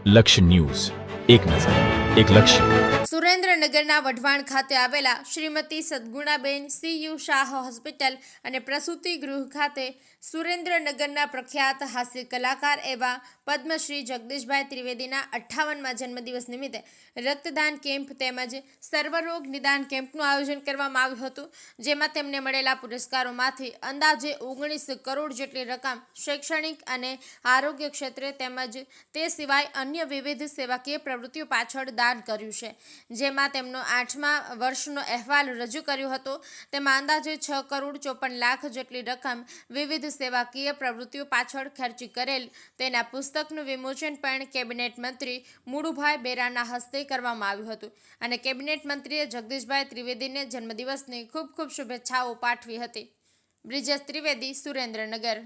લક્ષ્ય ન્યૂઝ, એક નજર, એક લક્ષ્ય. સુરેન્દ્રનગરના વઢવાણ ખાતે આવેલા શ્રીમતી સદગુણાબેન CU શાહ હોસ્પિટલ અને પ્રસૂતિ ગૃહ ખાતે સુરેન્દ્રનગરના પ્રખ્યાત હાસ્ય કલાકાર એવા પદ્મશ્રી જગદીશભાઈ ત્રિવેદીના 58મા જન્મદિવસ નિમિત્તે રક્તદાન કેમ્પ તેમજ સર્વરોગ નિદાન કેમ્પનું આયોજન કરવામાં આવ્યું હતું, જેમાં તેમને મળેલા પુરસ્કારોમાંથી અંદાજે 19 કરોડ જેટલી રકમ શૈક્ષણિક અને આરોગ્ય ક્ષેત્રે તેમજ તે સિવાય અન્ય વિવિધ સેવાકીય પ્રવૃત્તિઓ પાછળ દાન કર્યું છે, જેમાં તેમનો 8મા વર્ષનો અહેવાલ રજૂ કર્યો હતો. તેમાં અંદાજે 6 કરોડ 54 લાખ જેટલી રકમ વિવિધ સેવાકીય પ્રવૃત્તિઓ પાછળ ખર્ચી કરેલ તેના પુસ્તકનું વિમોચન પણ કેબિનેટ મંત્રી મુળુભાઈ બેરાના હસ્તે કરવામાં આવ્યું હતું અને કેબિનેટ મંત્રીએ જગદીશભાઈ ત્રિવેદીને જન્મદિવસની ખૂબ ખૂબ શુભેચ્છાઓ પાઠવી હતી. બ્રિજેશ ત્રિવેદી, સુરેન્દ્રનગર.